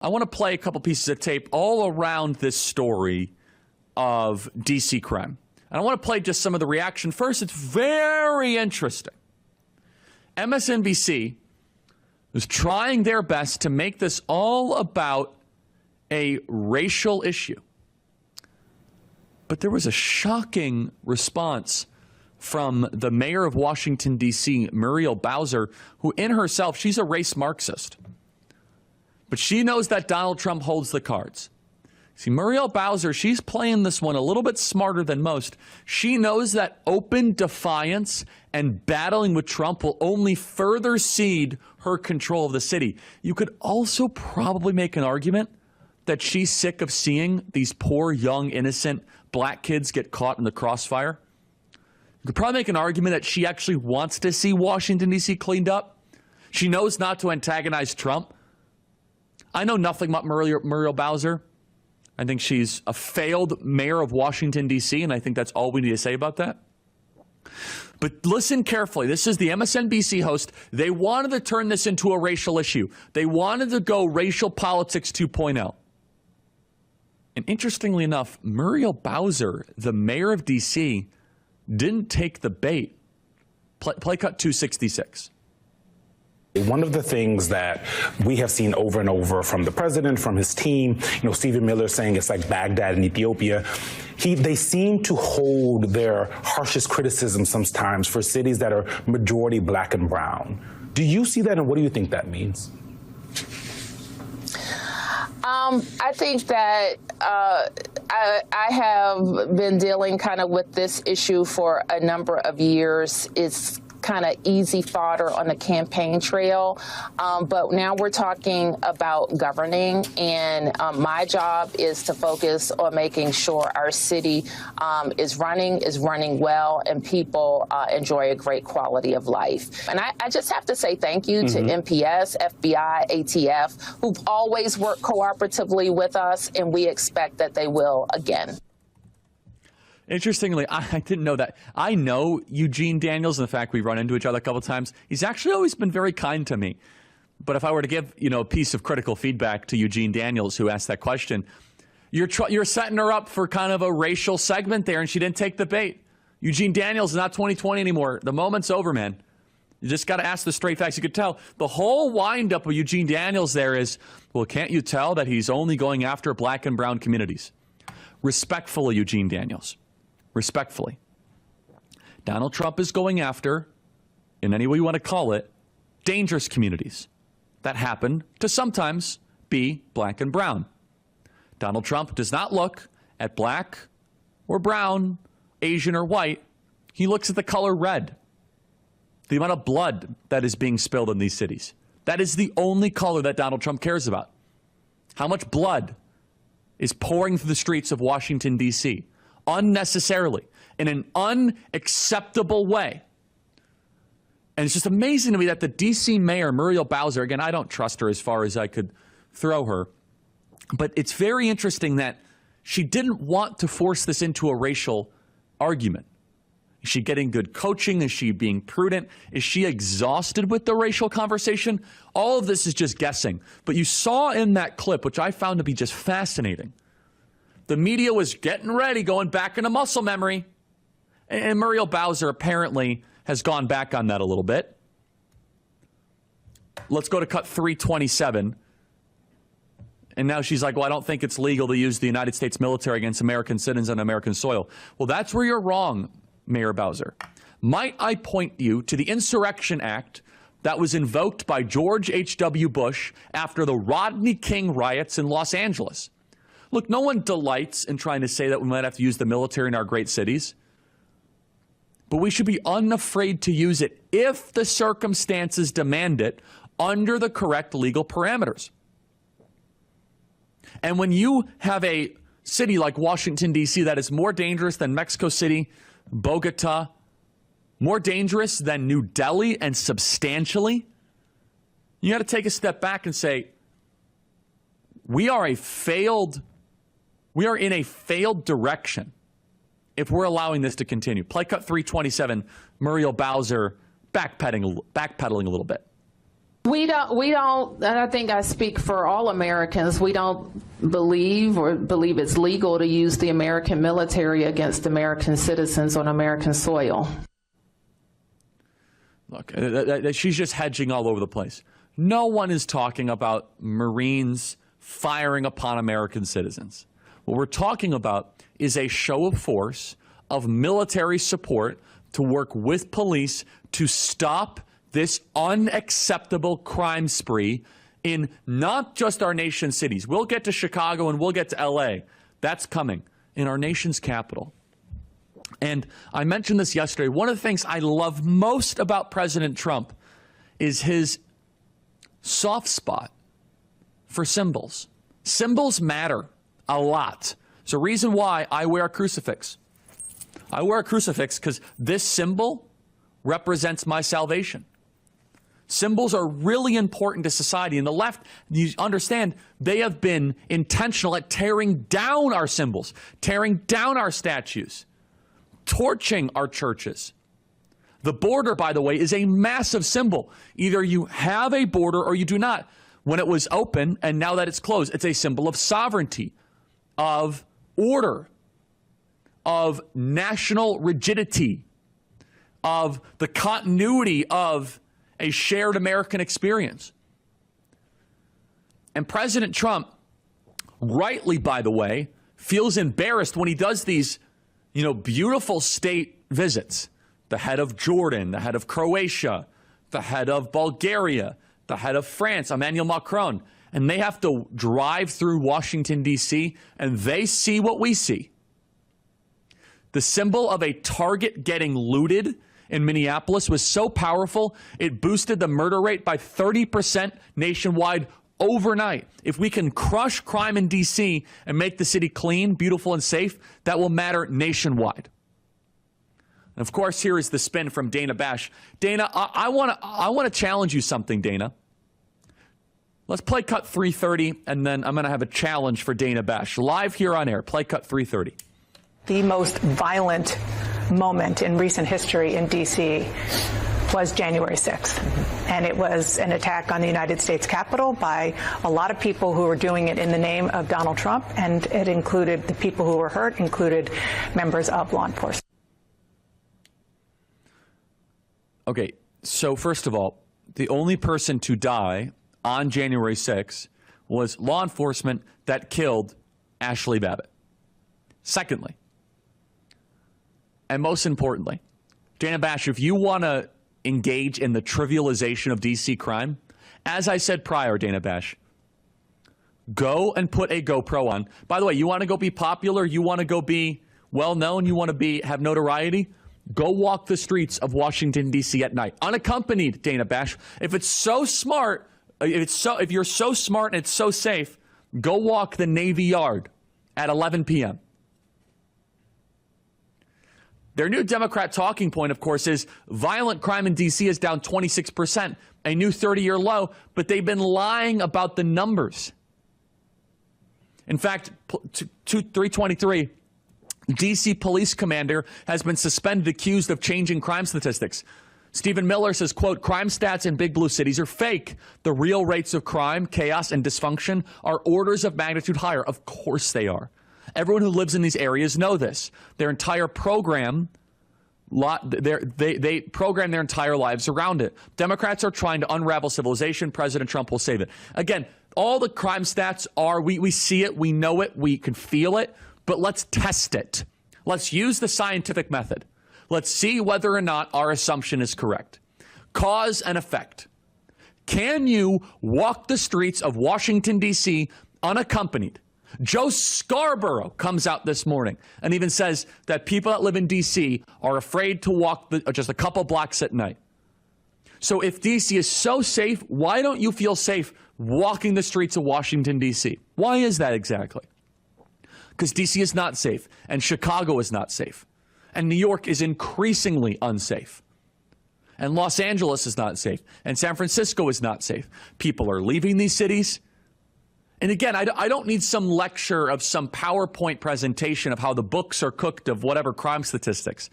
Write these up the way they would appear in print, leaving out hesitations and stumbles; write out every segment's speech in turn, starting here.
I want to play a couple pieces of tape all around this story of DC crime. And I want to play just some of the reaction. First, it's very interesting. MSNBC is trying their best to make this all about a racial issue. But there was a shocking response from the mayor of Washington, D.C., Muriel Bowser, who in herself, she's a race Marxist. But she knows that Donald Trump holds the cards. See, Muriel Bowser, she's playing this one a little bit smarter than most. She knows that open defiance and battling with Trump will only further cede her control of the city. You could also probably make an argument that she's sick of seeing these poor, young, innocent black kids get caught in the crossfire. You could probably make an argument that she actually wants to see Washington, D.C. cleaned up. She knows not to antagonize Trump. I know nothing about Muriel Bowser. I think she's a failed mayor of Washington, D.C., and I think that's all we need to say about that. But listen carefully. This is the MSNBC host. They wanted to turn this into a racial issue. They wanted to go racial politics 2.0. And interestingly enough, Muriel Bowser, the mayor of D.C., didn't take the bait. Play cut 266. One of the things that we have seen over and over from the president, from his team, Stephen Miller saying it's like Baghdad in Ethiopia. They seem to hold their harshest criticism sometimes for cities that are majority black and brown. Do you see that, and what do you think that means? I think that I have been dealing kind of with this issue for a number of years. It's kind of easy fodder on the campaign trail. But now we're talking about governing, and my job is to focus on making sure our city is running well, and people enjoy a great quality of life. And I just have to say thank you to MPS, FBI, ATF, who've always worked cooperatively with us, and we expect that they will again. Interestingly, I didn't know that. I know Eugene Daniels, and the fact we've run into each other a couple of times. He's actually always been very kind to me. But if I were to give, a piece of critical feedback to Eugene Daniels, who asked that question, you're setting her up for kind of a racial segment there, and she didn't take the bait. Eugene Daniels is not 2020 anymore. The moment's over, man. You just got to ask the straight facts. You could tell the whole windup of Eugene Daniels there is, well, can't you tell that he's only going after black and brown communities? Respectfully, Eugene Daniels. Respectfully, Donald Trump is going after, in any way you want to call it, dangerous communities that happen to sometimes be black and brown. Donald Trump does not look at black or brown, Asian or white. He looks at the color red, the amount of blood that is being spilled in these cities. That is the only color that Donald Trump cares about. How much blood is pouring through the streets of Washington, D.C., unnecessarily, in an unacceptable way. And it's just amazing to me that the D.C. mayor, Muriel Bowser, again, I don't trust her as far as I could throw her, but it's very interesting that she didn't want to force this into a racial argument. Is she getting good coaching? Is she being prudent? Is she exhausted with the racial conversation? All of this is just guessing. But you saw in that clip, which I found to be just fascinating, the media was getting ready, going back into muscle memory. And Muriel Bowser apparently has gone back on that a little bit. Let's go to cut 327. And now she's like, well, I don't think it's legal to use the United States military against American citizens on American soil. Well, that's where you're wrong, Mayor Bowser. Might I point you to the Insurrection Act that was invoked by George H.W. Bush after the Rodney King riots in Los Angeles? Look, no one delights in trying to say that we might have to use the military in our great cities. But we should be unafraid to use it if the circumstances demand it under the correct legal parameters. And when you have a city like Washington, D.C. that is more dangerous than Mexico City, Bogota, more dangerous than New Delhi and substantially, you got to take a step back and say, we are in a failed direction if we're allowing this to continue. Play cut 327, Muriel Bowser backpedaling a little bit. We don't, and I think I speak for all Americans, we don't believe it's legal to use the American military against American citizens on American soil. Look, she's just hedging all over the place. No one is talking about Marines firing upon American citizens. What we're talking about is a show of force, of military support to work with police to stop this unacceptable crime spree in not just our nation's cities. We'll get to Chicago and we'll get to L.A. That's coming in our nation's capital. And I mentioned this yesterday. One of the things I love most about President Trump is his soft spot for symbols. Symbols matter a lot. It's a reason why I wear a crucifix. I wear a crucifix because this symbol represents my salvation. Symbols are really important to society. And the left, you understand, they have been intentional at tearing down our symbols, tearing down our statues, torching our churches. The border, by the way, is a massive symbol. Either you have a border or you do not. When it was open and now that it's closed, it's a symbol of sovereignty, of order, of national rigidity, of the continuity of a shared American experience. And President Trump, rightly, by the way, feels embarrassed when he does these, beautiful state visits. The head of Jordan, the head of Croatia, the head of Bulgaria, the head of France, Emmanuel Macron. And they have to drive through Washington, D.C., and they see what we see. The symbol of a Target getting looted in Minneapolis was so powerful, it boosted the murder rate by 30% nationwide overnight. If we can crush crime in D.C. and make the city clean, beautiful, and safe, that will matter nationwide. And of course, here is the spin from Dana Bash. Dana, I want to challenge you something, Dana. Let's play cut 330, and then I'm going to have a challenge for Dana Bash. Live here on air, play cut 330. The most violent moment in recent history in D.C. was January 6th. And it was an attack on the United States Capitol by a lot of people who were doing it in the name of Donald Trump. And it included, the people who were hurt included members of law enforcement. Okay, so first of all, the only person to die on January 6th was law enforcement that killed Ashley Babbitt. Secondly, and most importantly, Dana Bash, if you want to engage in the trivialization of D.C. crime, as I said prior, Dana Bash, go and put a GoPro on. By the way, you want to go be popular? You want to go be well-known? You want to have notoriety? Go walk the streets of Washington, D.C. at night, unaccompanied, Dana Bash. If it's so smart, if you're so smart and it's so safe, go walk the Navy Yard at 11 p.m. Their new Democrat talking point, of course, is violent crime in D.C. is down 26%, a new 30-year low, but they've been lying about the numbers. In fact, 323, D.C. police commander has been suspended, accused of changing crime statistics. Stephen Miller says, quote, crime stats in big blue cities are fake. The real rates of crime, chaos, and dysfunction are orders of magnitude higher. Of course they are. Everyone who lives in these areas know this. Their entire program, they program their entire lives around it. Democrats are trying to unravel civilization. President Trump will save it. Again, all the crime stats are, we see it, we know it, we can feel it, but let's test it. Let's use the scientific method. Let's see whether or not our assumption is correct. Cause and effect. Can you walk the streets of Washington, D.C. unaccompanied? Joe Scarborough comes out this morning and even says that people that live in D.C. are afraid to walk just a couple blocks at night. So if D.C. is so safe, why don't you feel safe walking the streets of Washington, D.C.? Why is that exactly? Because D.C. is not safe, and Chicago is not safe, and New York is increasingly unsafe, and Los Angeles is not safe, and San Francisco is not safe. People are leaving these cities. And again, I don't need some lecture of some PowerPoint presentation of how the books are cooked of whatever crime statistics.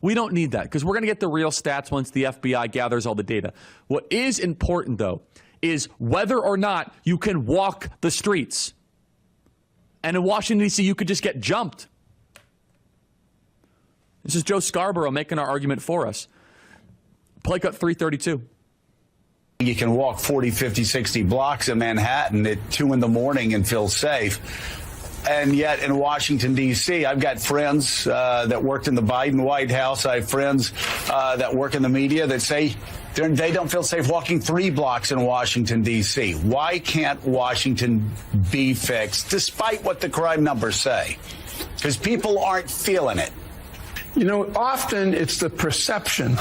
We don't need that because we're going to get the real stats once the FBI gathers all the data. What is important, though, is whether or not you can walk the streets. And in Washington, D.C., you could just get jumped. This is Joe Scarborough making our argument for us. Play cut 332. You can walk 40, 50, 60 blocks in Manhattan at 2 in the morning and feel safe. And yet in Washington, D.C., I've got friends that worked in the Biden White House. I have friends that work in the media that say they don't feel safe walking 3 blocks in Washington, D.C. Why can't Washington be fixed, despite what the crime numbers say? Because people aren't feeling it. You know, often it's the perception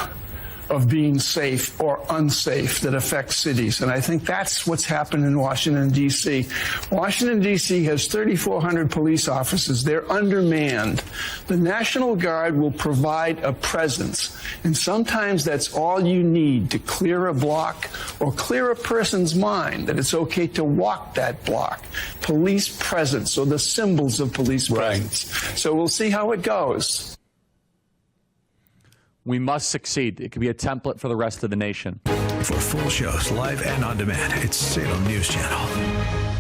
of being safe or unsafe that affects cities. And I think that's what's happened in Washington, D.C. Washington, D.C. has 3,400 police officers. They're undermanned. The National Guard will provide a presence. And sometimes that's all you need to clear a block or clear a person's mind that it's okay to walk that block. Police presence, or the symbols of police presence. So we'll see how it goes. We must succeed. It could be a template for the rest of the nation. For full shows, live and on demand, it's Salem News Channel.